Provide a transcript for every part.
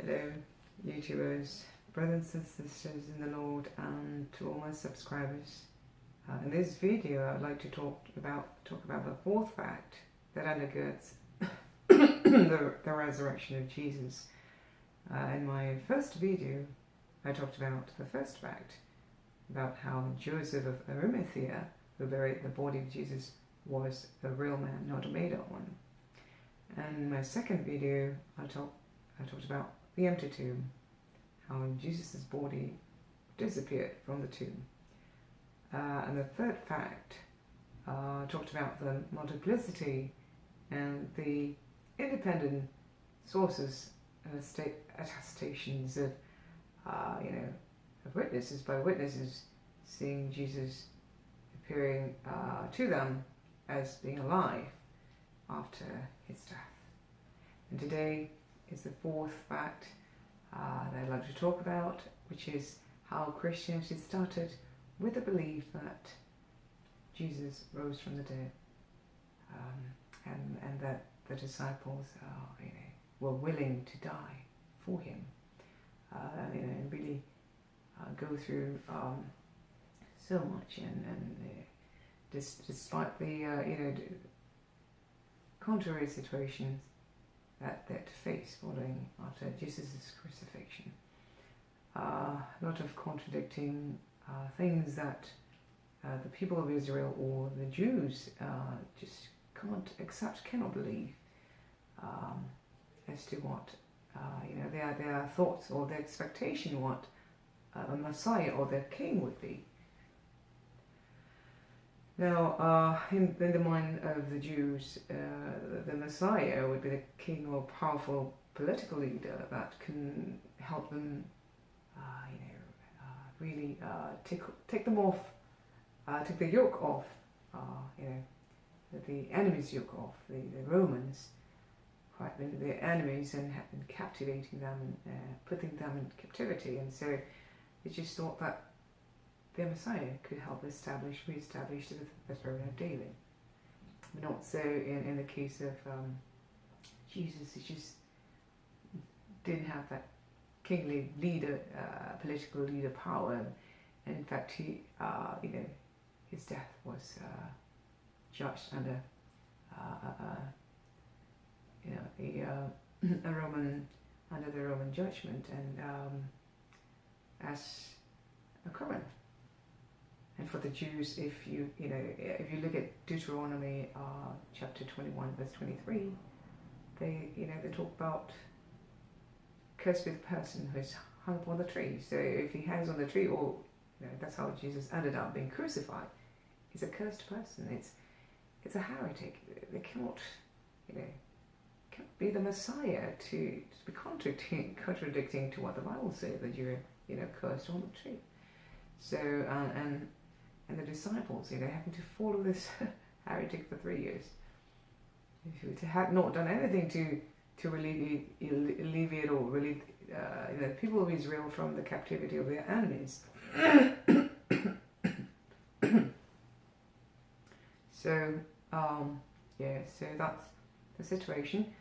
Hello, YouTubers, brothers and sisters in the Lord, and to all my subscribers. In this video, I'd like to talk about the fourth fact that undergirds the resurrection of Jesus. In my first video, I talked about the first fact, about how Joseph of Arimathea, who buried the body of Jesus, was a real man, not a made-up one. And in my second video, I talked about the empty tomb, how Jesus' body disappeared from the tomb. And the third fact talked about the multiplicity and the independent sources and attestations of, of witnesses seeing Jesus appearing to them as being alive after his death. And today is the fourth fact that I'd like to talk about, which is how Christianity started with the belief that Jesus rose from the dead, and that the disciples were willing to die for him, and really go through so much, and despite the contrary situations that they had to face following after Jesus' crucifixion. A lot of contradicting things that the people of Israel or the Jews just can't accept, cannot believe, as to what their thoughts or their expectation what a Messiah or their king would be. Now, in the mind of the Jews, the Messiah would be the king or powerful political leader that can help them, really take them off, take the yoke off, the enemy's yoke off, the Romans, quite been their enemies, and have been captivating them and putting them in captivity. And so they just thought that the Messiah could help re-establish the throne of David. But not so in the case of Jesus. He just didn't have that kingly leader, political leader power. And in fact, he, his death was judged under, under the Roman judgment, and as a criminal. And for the Jews, if you look at Deuteronomy chapter 21, verse 23, they talk about cursed be the person who is hung upon the tree. So if he hangs on the tree, or that's how Jesus ended up being crucified, he's a cursed person. It's a heretic. They cannot be the Messiah to be contradicting to what the Bible says, that you're cursed on the tree. So and the disciples, having to follow this heretic for 3 years, who had not done anything to alleviate or relieve the people of Israel from the captivity of their enemies. So so that's the situation.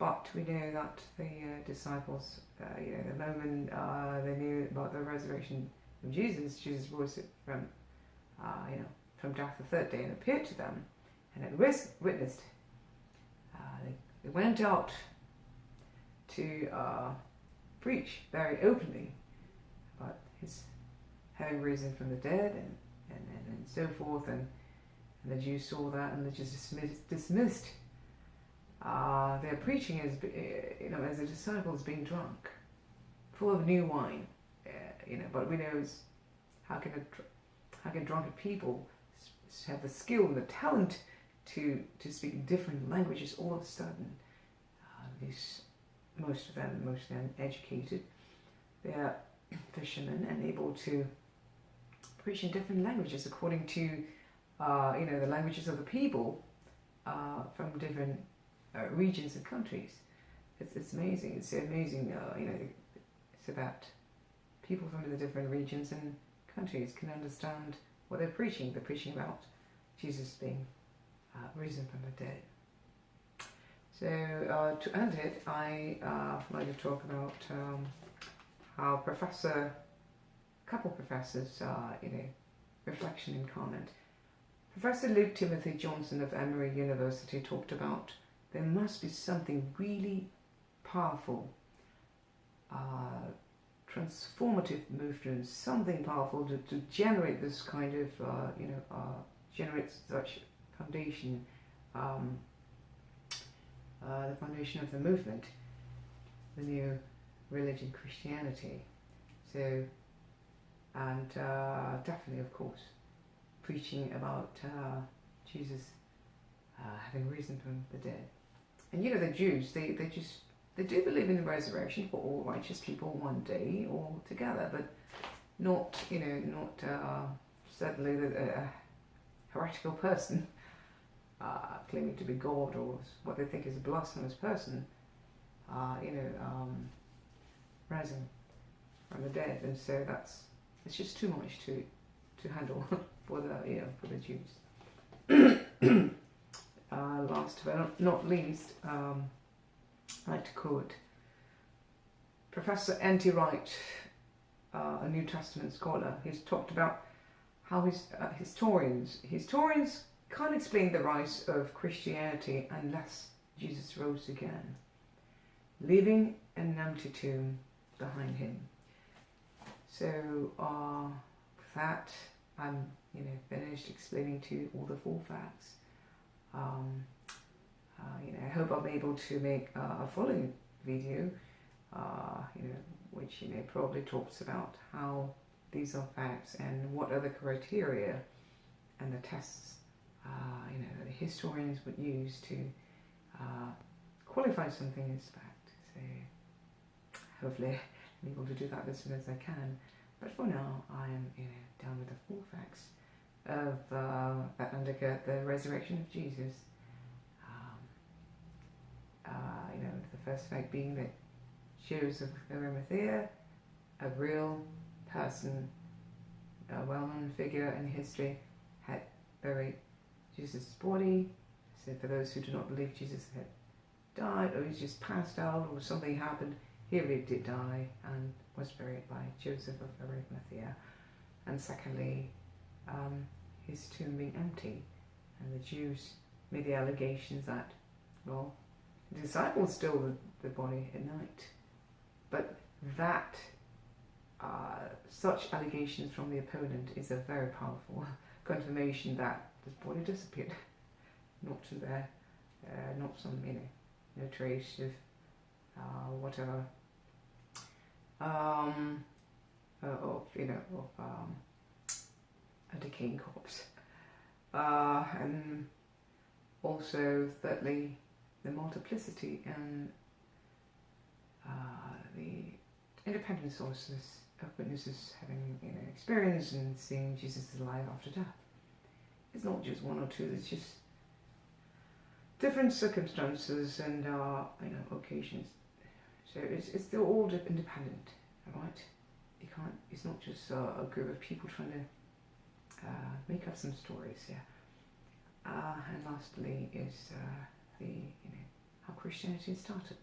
But we know that the disciples, the moment they knew about the resurrection of Jesus rose from death the third day and appeared to them, and had witnessed. They went out to preach very openly about his having risen from the dead, and so forth, and the Jews saw that, and they just dismissed their preaching as as the disciples being drunk, full of new wine. But we know how can drunken people have the skill and the talent to speak different languages all of a sudden? Most of them educated. They are fishermen and able to preach in different languages according to the languages of the people from different regions and countries. It's amazing. It's amazing, so that people from the different regions and countries can understand what they're preaching. They're preaching about Jesus being risen from the dead. So to end it, I like to talk about how a couple professors, reflection and comment. Professor Luke Timothy Johnson of Emory University talked about there must be something really powerful, transformative movements, something powerful to generate this kind of, generate such foundation, the foundation of the movement, the new religion, Christianity. So, and definitely, of course, preaching about Jesus having risen from the dead. And the Jews, they do believe in the resurrection for all righteous people one day all together, but not certainly a heretical person claiming to be God or what they think is a blasphemous person, rising from the dead. And so it's just too much to handle for the Jews. Last but not least, I'd like to quote Professor N.T. Wright, a New Testament scholar. He's talked about how historians can't explain the rise of Christianity unless Jesus rose again, leaving an empty tomb behind him. So with that, I'm finished explaining to you all the 4 facts. I hope I'll be able to make a following video, which probably talks about how these are facts and what other criteria and the tests the historians would use to qualify something as fact. So hopefully I'm able to do that as soon as I can. But for now, I am done with the 4 facts of that undergird the resurrection of Jesus. The first fact being that Joseph of Arimathea, a real person, a well-known figure in history, had buried Jesus' body. So for those who do not believe Jesus had died, or he's just passed out, or something happened, he really did die and was buried by Joseph of Arimathea. And secondly, his tomb being empty, and the Jews made the allegations that, well, the disciples stole the body at night, but that such allegations from the opponent is a very powerful confirmation that this body disappeared, not there, not some no trace of whatever of a decaying corpse. And also, thirdly, the multiplicity and the independent sources of witnesses having experience and seeing Jesus alive after death. It's not just 1 or 2. It's just different circumstances and occasions. So it's still all independent, right? You can't. It's not just a group of people trying to make up some stories. Yeah. And lastly is how Christianity started,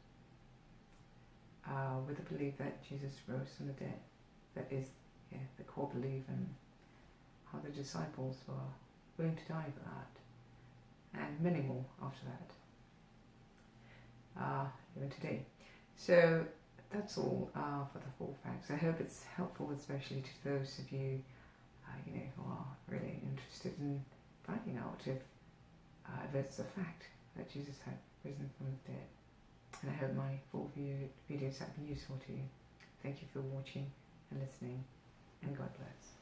with the belief that Jesus rose from the dead. That is the core belief, and how the disciples were willing to die for that, and many more after that, even today. So that's all for the 4 facts. I hope it's helpful, especially to those of you who are really interested in finding out if it's a fact that Jesus had risen from the dead. And I hope my 4 videos have been useful to you. Thank you for watching and listening, and God bless.